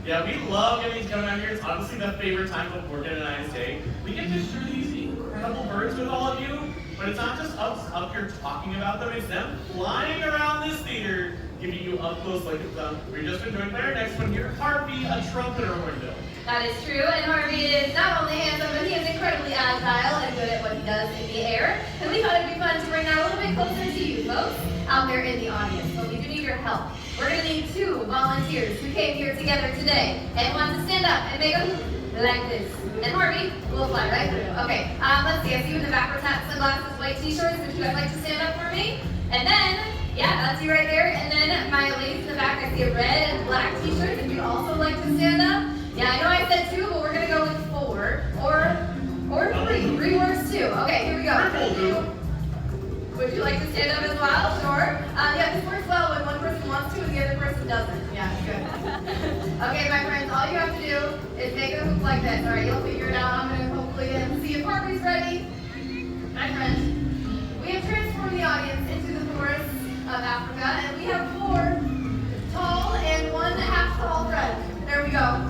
Yeah, we love getting to come out here. It's honestly the favorite time of Morgan and I's day. We get to share these incredible birds with all of you, but it's not just us up here talking about them, it's them flying around this theater, giving you up close look at them. We're just enjoying our next one here, Harvey, a trumpeter hornbill. That is true, and Harvey is not only handsome, but he is incredibly agile and good at what he does in the air. And we thought it'd be fun to bring that a little bit closer to you folks out there in the audience. But we do need your help. We're going to need 2 volunteers who came here together today and want to stand up and make them like this. And Harvey will fly right through. Okay, let's see. I see you in the backwards hat, sunglasses, white t-shirts. Would you guys like to stand up for me? And then, yeah, that's you right there. And then my ladies in the back, I see a red and black t-shirt. If you'd also like to stand up. Yeah, I know I said 2, but we're going to go with 4 or 3. 3 works too. Okay, here we go. Would you like to stand up as well? Sure. Yeah, this works well when one person wants to and the other person doesn't. Yeah, good. Okay, my friends, all you have to do is make it look like this. All right, you'll figure it out. I'm going to hopefully see if Harvey's ready. My friends, we have transformed the audience into the forests of Africa, and we have 4 tall and 1 half tall friends. There we go.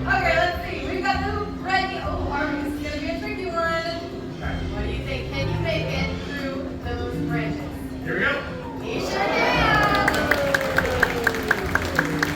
Okay, let's see. We've got them ready. Oh, Harvey, this is going to be a tricky one. What do you think? Can you make it through those branches? Here we go. You sure can.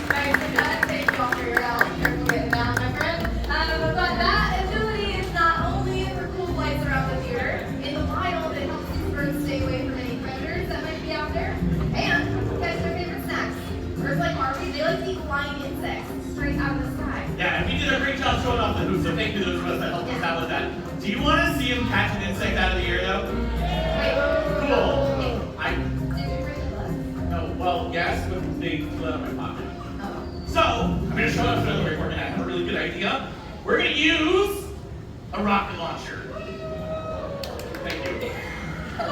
Thanks for that. Thank you all for your help. Careful getting down, my friend. But that agility is not only for cool flights around the theater. In the wild, it helps these birds stay away from any predators that might be out there. And catch their favorite snacks. Birds like Harvey, they like to eat flying insects straight out of the sky. Yeah, and we did a great job showing off the hoops, so thank you to those of us that helped us out with that. Do you want to see him catch an insect out of the air, though? Cool. Did you bring the blood? No, well, yes, but they flew out of my pocket. Oh. So, I'm going to show up another report, and I have a really good idea. We're going to use a rocket launcher. Thank you.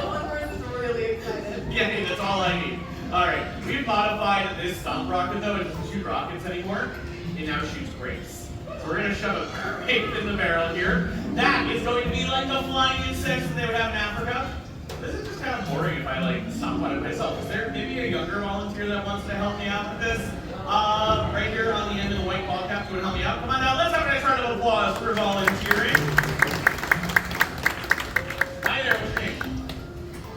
One person's really excited. Yeah, hey, that's all I need. All right, we've modified this stomp rocket, though. It doesn't shoot rockets anymore. It now shoots grapes. So we're going to shove a grape in the barrel here. That is going to be like the flying insects that they would have in Africa. This is just kind of boring if I like stomp on it myself. Is there maybe a younger volunteer that wants to help me out with this? Right here on the end of the white ball cap, you want to help me out? Come on now, let's have a nice round of applause for volunteering. Hi there, what's your name?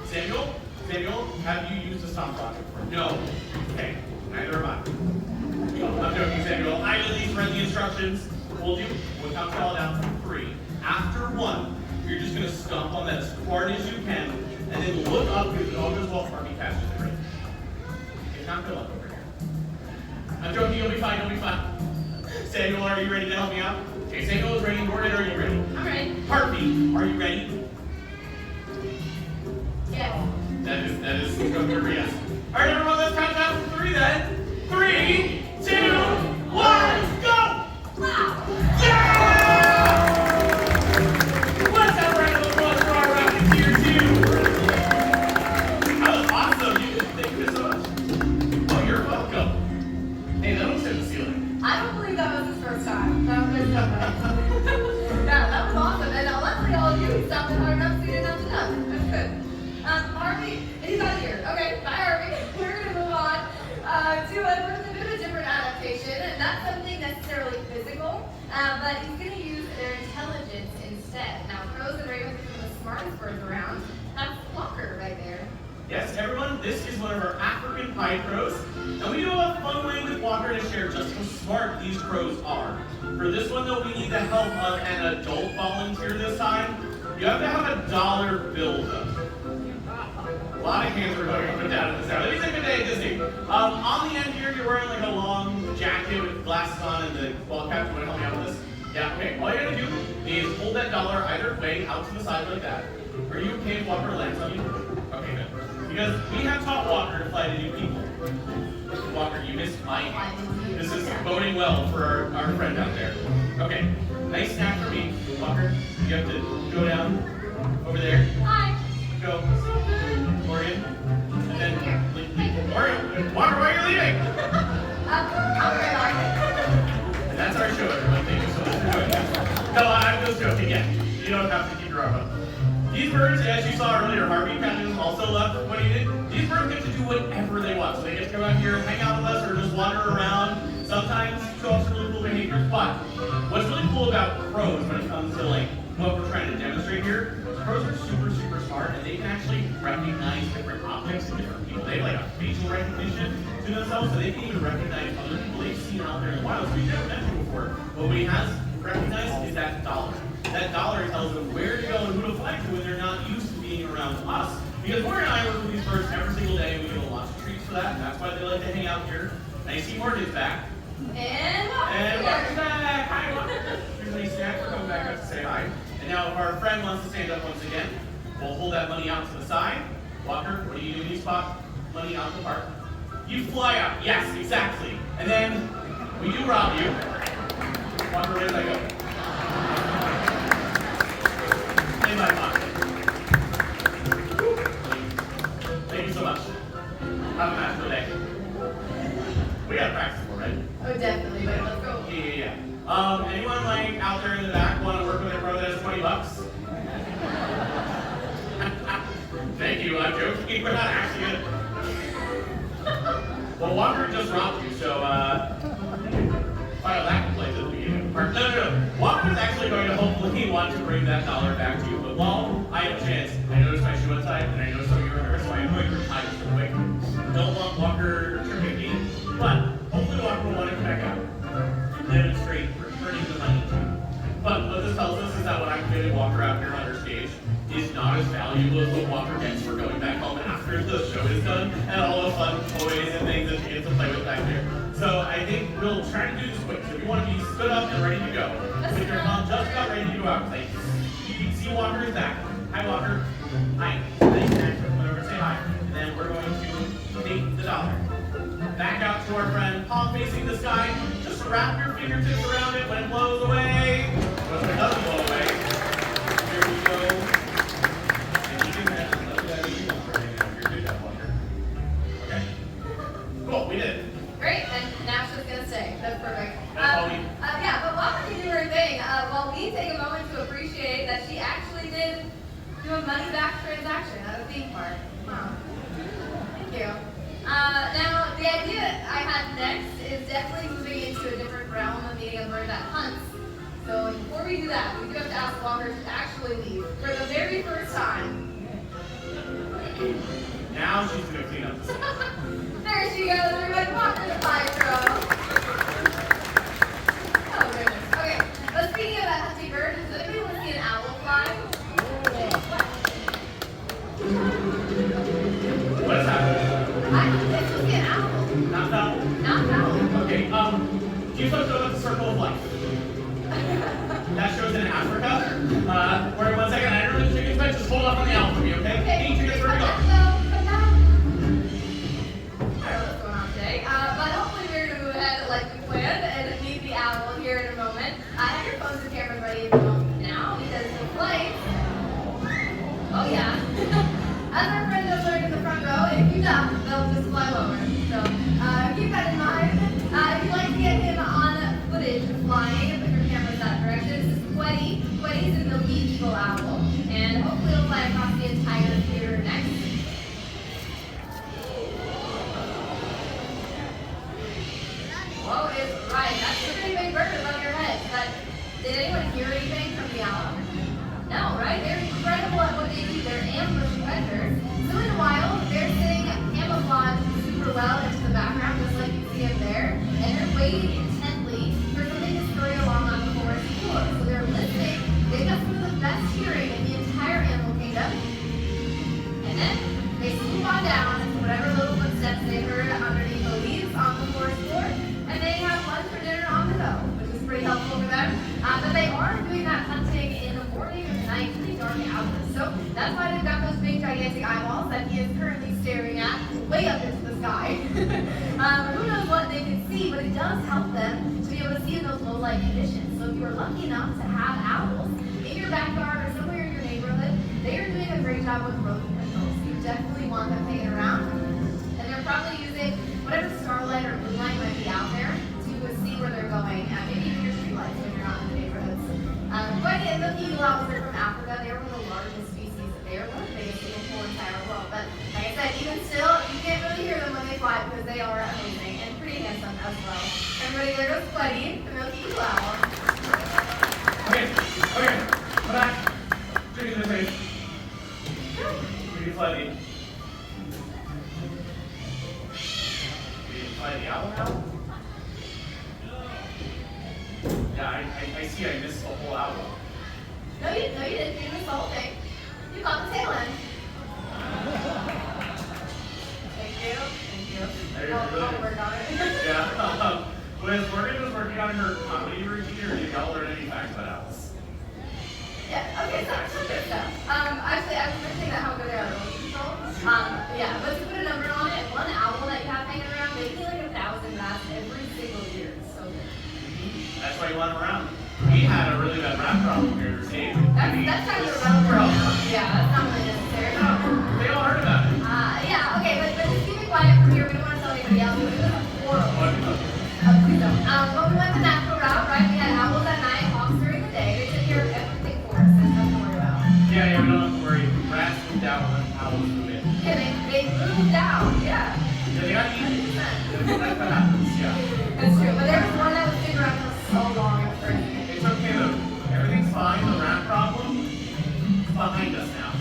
Samuel? Samuel, have you used a stomp rocket before? No. Okay, neither have I. I'm joking, Samuel. I at least read the instructions. Told you, we'll count all down from 3. After 1, you're just going to stomp on that as hard as you can, and then look up because it all goes well for me catches it right. It's not good luck over here. I'm joking, you'll be fine, you'll be fine. Samuel, are you ready to help me out? Okay, Samuel is ready. Morgan, are you ready? I'm ready. Harvey, are you ready? Yes. That is good for yes. All right, everyone, let's count down from 3 then. 3, 2, 1, go! Wow. Yeah! Let's have a round of applause for our Rocketeer too. That was awesome. Thank you so much. Oh, you're welcome. Hey, that looks at the ceiling. I don't believe that was his first time. That was his Yeah, that was awesome. And luckily all of you stopped it hard enough so you didn't have to duck. That's good. Harvey, he's out of here. Okay, bye Harvey. We're going to move on to a bit of a different adaptation. And not something necessarily physical, but he's going to use their intelligence instead. Now, crows and ravens are some of the smartest birds around. That's Walker right there. Yes, everyone, this is one of our African pied crows. And we do have a fun way with Walker to share just how smart these crows are. For this one, though, we need the help of an adult volunteer this time. You have to have a $1 bill, though. A lot of hands are going up and down at this hour. Let me say good day, Disney. On the end here, you're wearing like a long jacket with glasses on and the ball cap. Do you want to help me out with this? Yeah, okay. All you gotta do is hold that dollar either way out to the side like that. Are you okay if Walker lands on you? Okay, good. Because we have taught Walker to fly to new people. Walker, you missed my hand. This is boding well for our friend out there. Okay, nice snack for me. Walker, you have to go down over there. Hi. Go. Morgan. And then leave. Morgan, Walker, why are you leaving? I'll be right And that's our show, everyone. Thank you so much for joining us. No, I'm just joking. Yeah, you don't have to keep your arm up. These birds, as you saw earlier, Harvey kind of also loved what he did. These birds get to do whatever they want. So they get to come out here and hang out with us or just wander around. Sometimes show off some really cool behaviors. But what's really cool about crows when it comes to like what we're trying to demonstrate here, crows are super, super smart and they can actually recognize different objects and different people. They have like a facial recognition to themselves, so they can even recognize other people they've seen out there in the wild. So we've never met them before. But what he has recognized is that dollar. That dollar tells them where to go and who to fly to when they're not used to being around us. Because Morgan and I work with these birds every single day and we give them lots of treats for that. And that's why they like to hang out here. Now you see Morgan's back. And Walker's back. Hi, Walker. Here's any snacks for coming back up to say hi. And now if our friend wants to stand up once again, we'll hold that money out to the side. Walker, what do you do when you spot money out the park? You fly up. Yes, exactly. And then we do rob you. Walker, where did I go? In my pocket. Thank you so much. Have a magical day. We gotta practice more, right? oh, definitely. But let's go. Yeah. Anyone like out there in the back want to work with a pro that has $20? Thank you. I'm joking. We're not actually good. Well, Walker just robbed you, so file that complaint at the beginning of the park. No. Walker's actually going to hopefully want to bring that dollar back to you. But while I have a chance, I noticed my shoe outside, and I noticed some of you were nervous, so I'm going to retire just real quick. Don't want Walker tripping me, but hopefully Walker will want to come back out and demonstrate returning the money to you. But what this tells us is that what I'm giving Walker out here on our stage is not as valuable as what Walker gets for going back home after the show is done and all the fun toys and things that she gets to play with back there. So I think we'll try to do this quick. So if you want to be stood up and ready to go, with your mom just about ready to go out, like, you can see Walker is back. Hi, Walker. Hi. Thanks, Max. Come over and say hi. And then we're going to take the dollar. Back out to our friend, palm facing the sky. Just wrap your fingertips around it when it blows away. But when it doesn't blow away, here we go. And you can let that be you're good at Walker. Okay. Cool, we did. Great, and now she's gonna stay. That's perfect. That's all we. Yeah, but while we do her thing, while we take a moment to appreciate that she actually did do a money back transaction at a theme park. Wow. Thank you. Now, the idea I had next is definitely moving into a different realm of being a bird that hunts. So before we do that, we do have to ask Walker to actually leave for the very first time. Now she's going to clean up the stuff. There she goes, everybody. Walker the fly throw. Oh, goodness. Okay, but speaking of that hunting bird, does anybody want to see an owl fly? What is happening? I think this would be an owl. Not that. Not an owl. Okay, do you folks know about the circle of life? That shows in Africa. Wait 1 second, I don't know the chickens, but just hold off on the owl for me, okay? Hey, chickens, where to go? Come down. I don't know what's going on today, but hopefully we're going to move ahead like we planned and meet the owl here in a moment. Have your phones and cameras ready if you want now, because the flight. Oh yeah. As our friend has learned in the front row, if you duck, they'll just fly lower. So keep that in mind. If you'd like to get him on footage flying, put your cameras that direction. This is Quetty. Quetty's in the lead eagle owl, and hopefully it'll fly across the entire theater next. Whoa, it's right. That's a pretty big bird above your head. But did anyone hear anything from the owl? No, right? They're incredible at what they do. They're ambush predators. So in a while, they're sitting camouflaged super well into the background, just like you see them there. And they're waiting intently for something to scurry along on the forest floor. So they're listening. They've got some of the best hearing in the entire animal kingdom. And then they swoop on down to whatever little footsteps they heard underneath the leaves on the forest floor. And they have lunch or dinner on the go, which is pretty helpful for them. But they are doing that hunting in the morning or the night, pretty dark hours. So that's why they've got those big, gigantic eyeballs that he is currently staring at way up into the sky. Who knows what they can see, but it does help them to be able to see in those low light conditions. So if you are lucky enough to have owls in your backyard or somewhere in your neighborhood, they are doing a great job with rodent control. So you definitely want them hanging around. And they're probably using whatever starlight or moonlight might be out there to see where they're going. Maybe even your street lights when you're out in the neighborhoods. Quite the eagle owls are from Africa. They're one of the largest species stand still. You can't really hear them when they fly because they are amazing and pretty handsome as well. Everybody, there goes Buddy, the Milky Blue Owl. Okay, come back. Chicken in the face. We can fly the... We can fly the owl now? Yeah, I see I missed the whole owl. No, you didn't. You missed the whole thing. You caught the tail end. Thank you. I'll work on it. Yeah. When Morgan was working on her comedy routine, or did y'all learn any facts about owls? Yeah, okay, so good stuff. Actually, I was mentioning that how good they are at remote control. Yeah, but to put a number on it, one owl that you have hanging around, they get like 1,000 bats every single year. So good. That's why you want them around. We had a really bad rat problem here at State. That's kind of irrelevant. Yeah, that's not really necessary. They all heard about it. Yeah, okay, but just keep it quiet from here. We don't want to tell anybody else. It was horrible. Please don't. But we went the natural route, right? We had owls at night, hawks during the day. They took care of everything for us. There's nothing to worry about. Yeah, we don't have to worry. Rats moved out when owls moved in. Yeah, they moved out. Yeah. Yeah, they got eaten. 100%. That happens, yeah. That's true. But there was one that was sitting around for so long. It was crazy. It's okay though. Everything's fine. The rat problem is behind us now.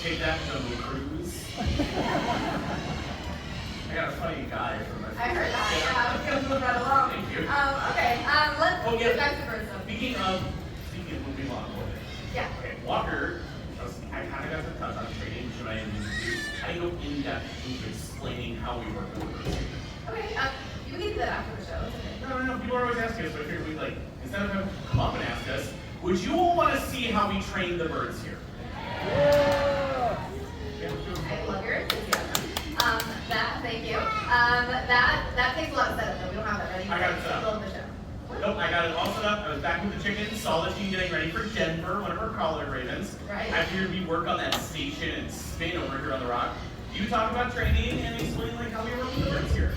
Take that, Jungle Cruise. I got a funny guy from my. I heard that. Yeah, I was going to move right along. Thank you. Okay. Let's get back to bird stuff. Speaking of moving along a little bit. Yeah. Okay, Walker. I kind of got the touch on training. Should I introduce? I go in depth into explaining how we work with birds. Okay. You can do that after the show. It's okay. No. People are always asking us, but I figured we'd like, instead of having them come up and ask us, would you all want to see how we train the birds here? I love your enthusiasm. Thank you. That takes a lot of setup though. We don't have that ready. I got it set up. Build the show. Nope, I got it all set up. I was back with the chickens, saw the team getting ready for Denver, one of our collared ravens. Right. I figured we'd work on that station and spin over here on the rock. You talk about training and explain like how we work with the birds here.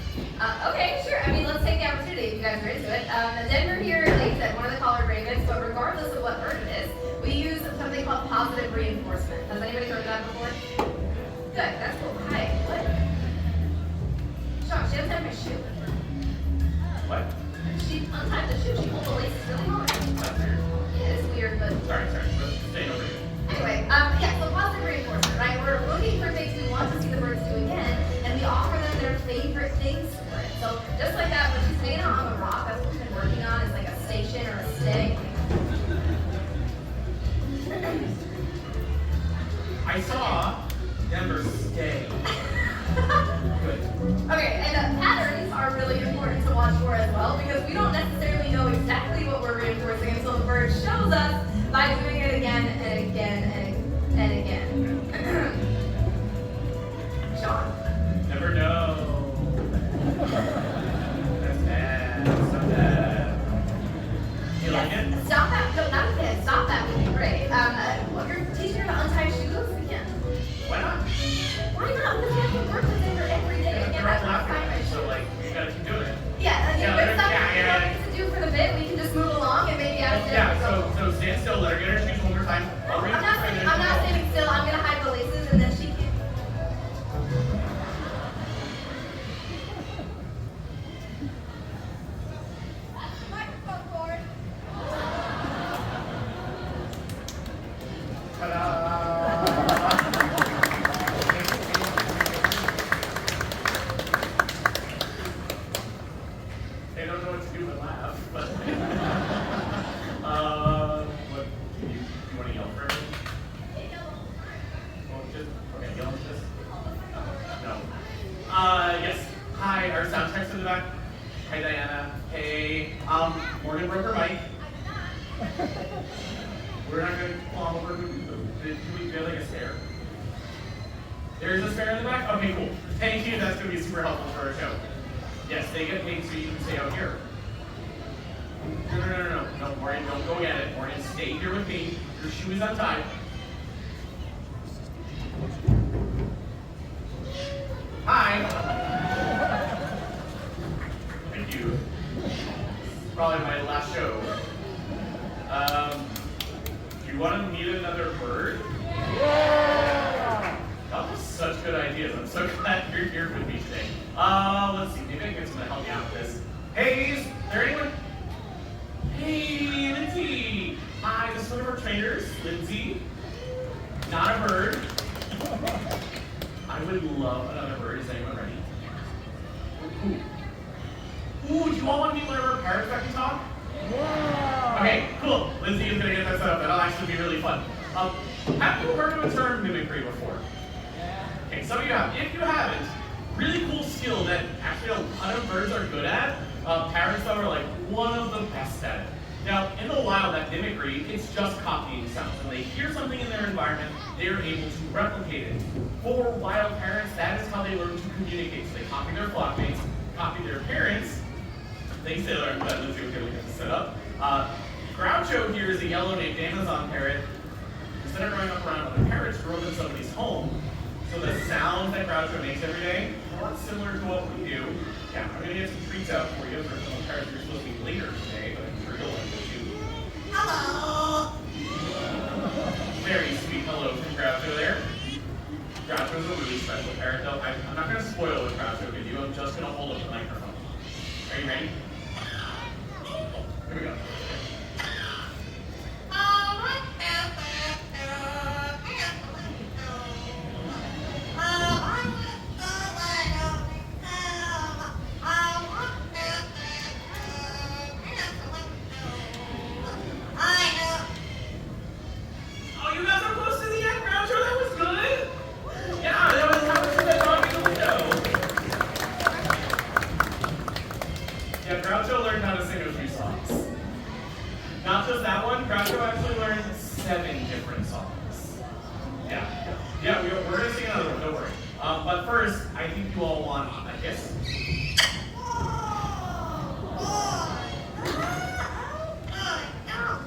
Okay, sure. I mean, let's take the opportunity if you guys are into it. Denver here, like I said, one of the collared ravens, but regardless of what bird it is, we use something called positive reinforcement. Has anybody heard of that before? Good, that's cool. Hi, what? Sean, she doesn't have my shoe. What? She untied the shoe. She pulled the laces really hard. That's weird. Yeah, it's weird, but... Sorry. Let's stay over here. Anyway, yeah, so positive reinforcement, right? We're looking for things we want to see the birds do again, and we offer them their favorite things for it. So just like that, when she's made it on the rock, that's what we've been working on, is like a station or a stay. I saw Denver stay. Good. Okay, and patterns are really important to watch for as well, because we don't necessarily know exactly what we're reinforcing until the bird shows us by doing it again and again and again. Sean. Never know. That's bad. So bad. You like it? Stop that. No, not a bit. Stop that would be great. You're teaching her to untie shoes? Yeah. Why not? Why not? Because we have to work with her every day. Yeah, Again, they're all that's not laughing, my so shoe. like you gotta keep doing it. Yeah, and Yeah, if it's something yeah. you don't need to do for the bit, we can just move along and maybe ask them Yeah, to go. so stand still, let her get her shoes one more time. I'm not standing still. I'm gonna hide the laces and then she can. Microphone cord. They don't know what to do but laugh. But what do you want to yell for everything? Well, just okay, yell at this. No. Yes. Hi, our sound tech's in the back. Hi, Diana. Hey. Morgan broke her mic. We're not going to fall over. Do we feel like a spare? There is a spare in the back? Okay, cool. Thank you. That's going to be super helpful for our show. Yes, they get paid so you can stay out here. No, Morgan, don't go get it. Morgan, stay here with me. Your shoe is untied. Hi. Thank you. probably my last show. Do you want to meet another bird? That was such good ideas. I'm so glad you're here with me today. Let's see, maybe I can get someone to help me out with this. Hey, is there anyone? Hey, Lindsay. Hi, this is one of our trainers, Lindsay. Not a bird. I would love another bird. Is anyone ready? Ooh, do you all want to meet one of our parrots that can talk? Yeah. Okay, cool. Lindsay is going to get that set up. That'll actually be really fun. Have you heard of the term mimicry before? Yeah. Okay, some of you have. If you haven't, really cool skill that actually a lot of birds are good at. Parrots, though, are like one of the best at it. Now, in the wild, that mimicry, it's just copying sounds. When they hear something in their environment, they're able to replicate it. For wild parrots, that is how they learn to communicate. So they copy their flockmates, copy their parents. Thanks, Taylor. I'm glad Lindsay was able to get this set up. Groucho here is a yellow-naped Amazon parrot. Instead of growing up around other parrots, grew up in somebody's home. So the sound that Groucho makes every day, a lot similar to what we do. Yeah, I'm going to get some treats out for you for some of the parrots you're supposed to be later today, but I'm sure you'll like this too. Hello! Very sweet hello from Groucho there. Groucho's a really special parrot, though. I'm not going to spoil what Groucho can do. I'm just going to hold up the microphone. Are you ready? Here we go. Not just that one, Groucho actually learned 7 different songs. Yeah, we're gonna sing another one, don't worry. But first, I think you all want a kiss.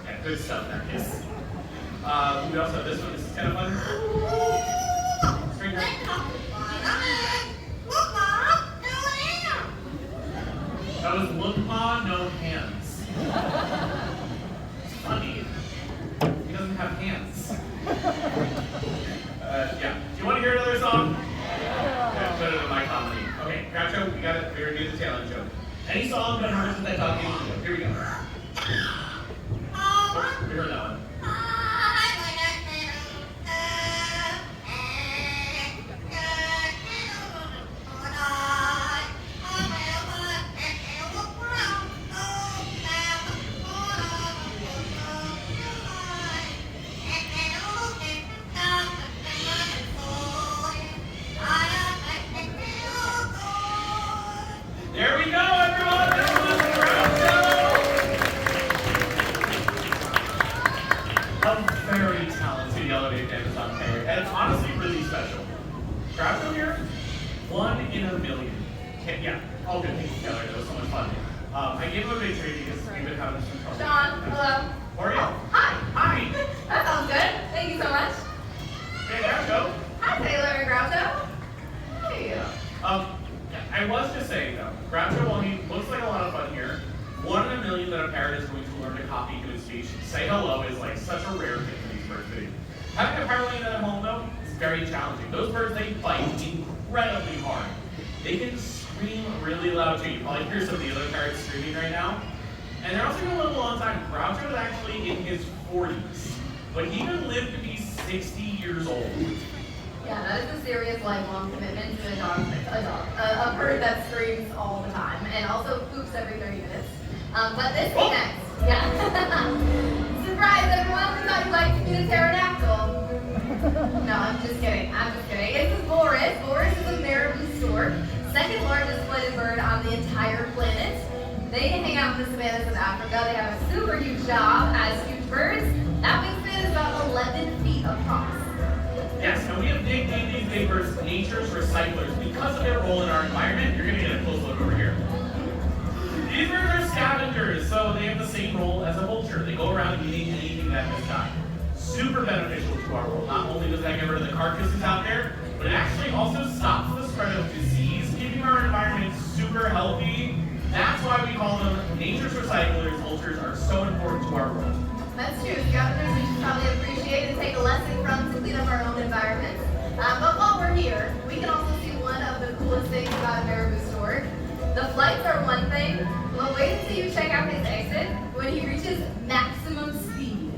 Yeah, good stuff there, kiss. We also have this one, this is kind of fun. Stranger. That was look ma, no hands. Funny. He doesn't have hands. Yeah. Do you want to hear another song? Yeah, put it in my comedy. Okay, Groucho, we got it. We already did the talent joke. Any song that hurts with that talking? Here we go. Oh, we heard that one. There we go, everyone! This was Groucho! A very talented yellow-naped Amazon parrot, and it's honestly really special. Groucho here, 1 in a million. Okay, yeah, all good things together. That was so much fun. I gave him a big treat because we've been having some trouble. Sean, hello. How are you? Oh, hi. Hi. That sounds good. Thank you so much. Hey, Groucho. Hi, Taylor and Groucho. Hey. I was just saying though, Groucho, while he looks like a lot of fun here, 1 in a million that a parrot is going to learn to copy to his speech. Say hello is like such a rare thing for these birds to do. Having a parrot like that at home though is very challenging. Those birds, they bite incredibly hard. They can scream really loud too. You probably hear some of the other parrots screaming right now. And they're also going to live a long time. Groucho is actually in his 40s, but he could live to be 60 years old. Yeah, that is a serious lifelong commitment to a bird that screams all the time and also poops every 30 minutes. But this is next. Yeah. Surprise, everyone! We thought you'd like to meet a pterodactyl. No, I'm just kidding. This is Boris. Boris is a marabou stork, second largest flighted bird on the entire planet. They hang out in the savannas of Africa. They have a super huge job as huge birds. That wingspan is about 11 feet across. Yes, and we have nicknamed these big birds nature's recyclers because of their role in our environment. You're going to get a close look over here. These birds are scavengers, so they have the same role as a vulture. They go around eating anything that has died. Super beneficial to our world. Not only does that get rid of the carcasses out there, but it actually also stops the spread of disease, keeping our environment super healthy. That's why we call them nature's dangerous recyclers cultures are so important to our world. That's true. Scavengers, we should probably appreciate and take a lesson from to clean up our own environment. But while we're here, we can also see one of the coolest things about a Marabou store. The flights are one thing, but wait until you check out his exit when he reaches maximum speed.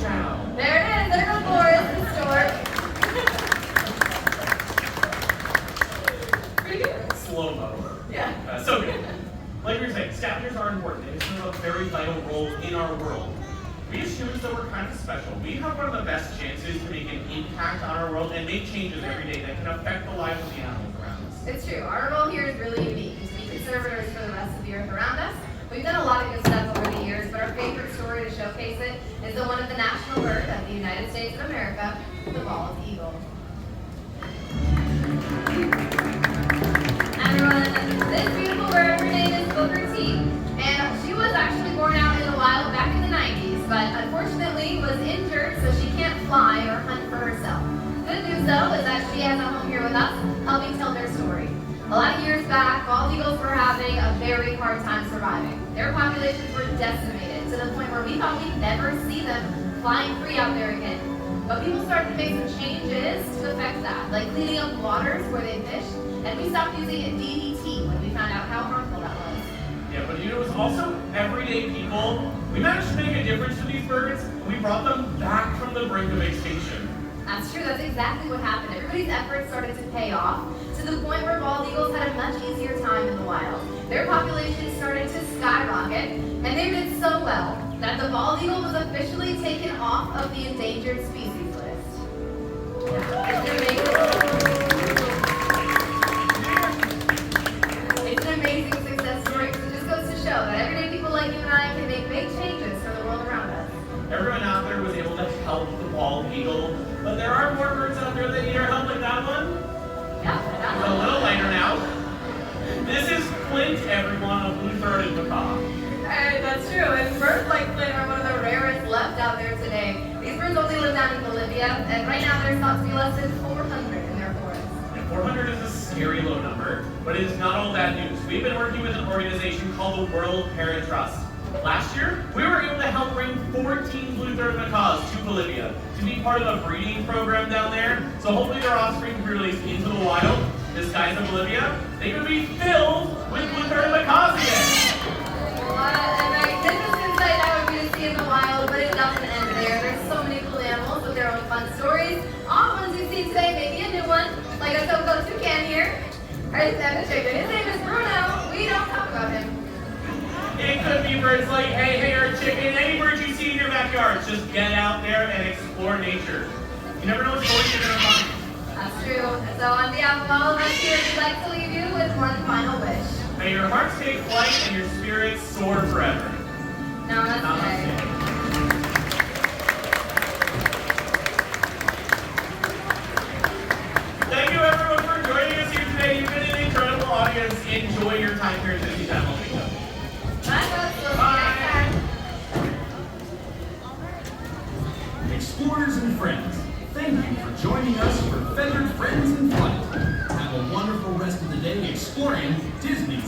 Ciao. There it is. There goes Boris, the store. Pretty good. Slow-mo. Yeah. So good. Like we were saying, scavengers are important. They serve a very vital role in our world. We as humans, though, we're kind of special. We have one of the best chances to make an impact on our world and make changes every day that can affect the lives of the animals around us. It's true. Our role here is really unique to be conservators for the rest of the earth around us. We've done a lot of good stuff over the years, but our favorite story to showcase it is the one of the national bird of the United States of America, the bald eagle. Everyone, this beautiful bird, her name is Booker T, and she was actually born out in the wild back in the 90s, but unfortunately was injured, so she can't fly or hunt for herself. Good news, though, is that she has a home here with us, helping tell their story. A lot of years back, bald eagles were having a very hard time surviving. Their populations were decimated to the point where we thought we'd never see them flying free out there again. But people started to make some changes to affect that, like cleaning up waters where they fish, and we stopped using DDT when we found out how harmful that was. Yeah, but it was also everyday people. We managed to make a difference to these birds, and we brought them back from the brink of extinction. That's true, that's exactly what happened. Everybody's efforts started to pay off to the point where bald eagles had a much easier time in the wild. Their population started to skyrocket, and they did so well that the bald eagle was officially taken off of the endangered species list. It's an amazing success story because it just goes to show that everyday people like you and I can make big changes for the world around us. Everyone out there was able to help the bald eagle, but there are more birds out there that need our help, like that one. Yeah, that It's a one. little lighter now. This is Flint, everyone, of blue-throated macaw. Hey, that's true. And birds like Flint are one of the rarest left out there today. These birds only live down in Bolivia, and right now there's thought to be less than 400 in their forests. And 400 is a scary low number, but it is not all bad news. We've been working with an organization called the World Parrot Trust. Last year, we were able to help bring 14 blue-throated macaws to Bolivia to be part of a breeding program down there. So hopefully their offspring can be released into the wild. This skies of Bolivia, they could be filled with blue-throated macaws again. What a magnificent sight that would be to see in the wild, but it doesn't end there. There's so many cool animals with their own fun stories. All the ones you see today, maybe a new one, like a so-called toucan here. Right, and the chicken. His name is Bruno. We don't talk about him. It could be birds like hey or chicken, any bird you see in your backyard. Just get out there and explore nature. You never know what stories you're going to find. That's true. And so on behalf of all of us here, we'd like to leave you with one final wish. May your hearts take flight and your spirits soar forever. Namaste. Namaste. Thank you everyone for joining us here today. You've been an incredible audience. Enjoy your time here at Disney Channel. Bye, folks. We'll see you next time. Explorers and friends, thank you for joining us for Feathered Friends in Flight. Have a wonderful rest of the day exploring Disney